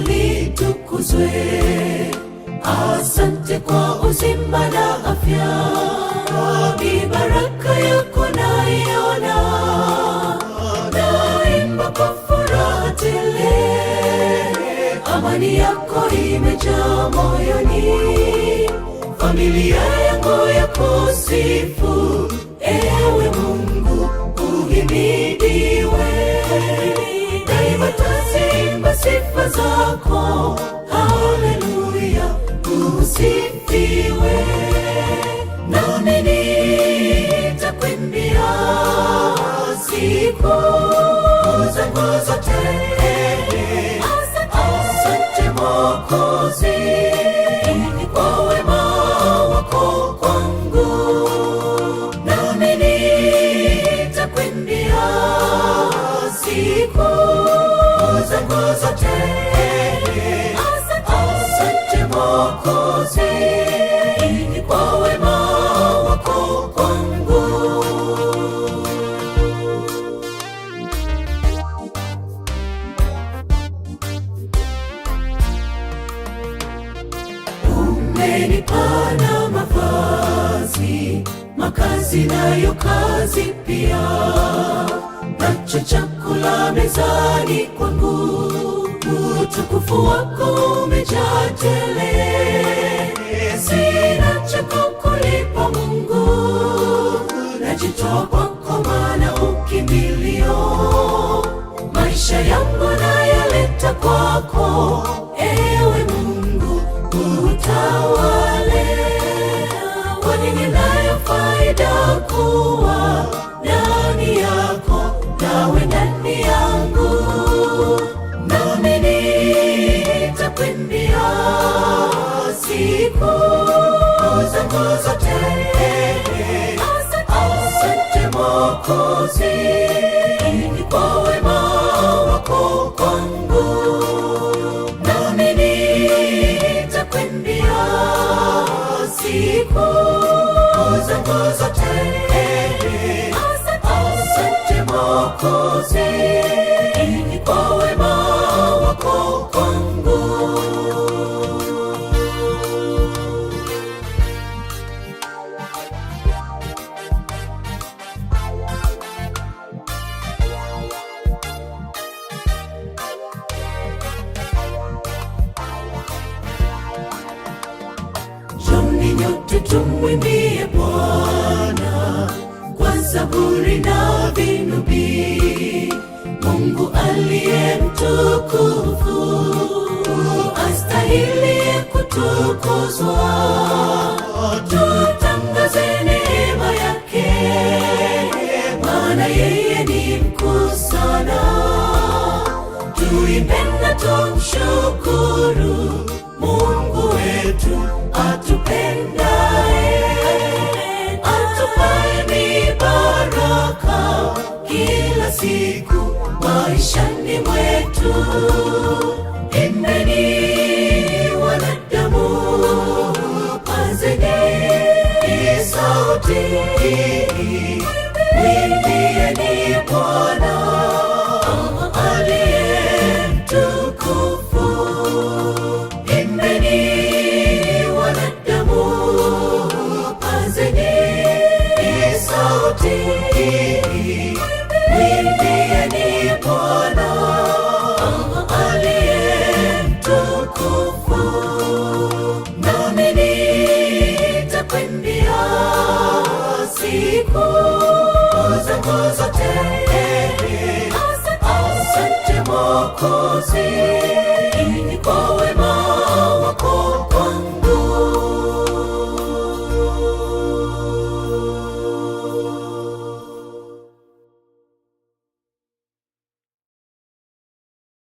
litukuzwe. Asante kwa uzima na afya, ni baraka yako naiona. Naimba kwa furaha tele, amani yako imejaa moyoni. Familia yangu yakusifu, ewe Mungu uhimidiwe. Daima taziimba sifa zako, haleluya usifiwe. Nami nitakuimbia siku zangu zote. Asante Mwokozi kwa wema wako kwangu. Nami nitakuimbia siku zangu zote. Asante Mwokozi kwa wema wako kwangu. Umenipana mavazi, makazi nayo kazi pia, nacho chakula mezani kwangu. Utukufu wako umejaa tele, sina cha kukulipa Mungu. Najitoa kwako maana ukimbilio, maisha yangu nayaleta kwako, ewe Mungu utawale. Kwani ninayo faida kuwa ndani yako, nawe ndani yangu. Nami nitakuimbia siku zangu zote. Asante Mwokozi kwa wema wako kwangu. Nami nitakuimbia siku zangu zote. Asante Mwokozi kwa wema wako kwangu. Njoni nyote tumwimbie Bwana kwa zaburi na vinubi. Mungu aliye mtukufu, astahili kutukuzwa. Tutangaze neema yake, maana yeye ni mkuu sana. Tuimbe na tumshukuru Mungu wetu atupendaye, atupaye baraka kila siku maishani mwetu. Imbeni wanadamu, pazeni sauti, mwimbieni Bwana aliye mtukufu. Imbeni wanadamu, pazeni sauti, mwimbieni Bwana aliye mtukufu. Nami nitakuimbia siku zangu zote. Asante Mwokozi kwa wema wako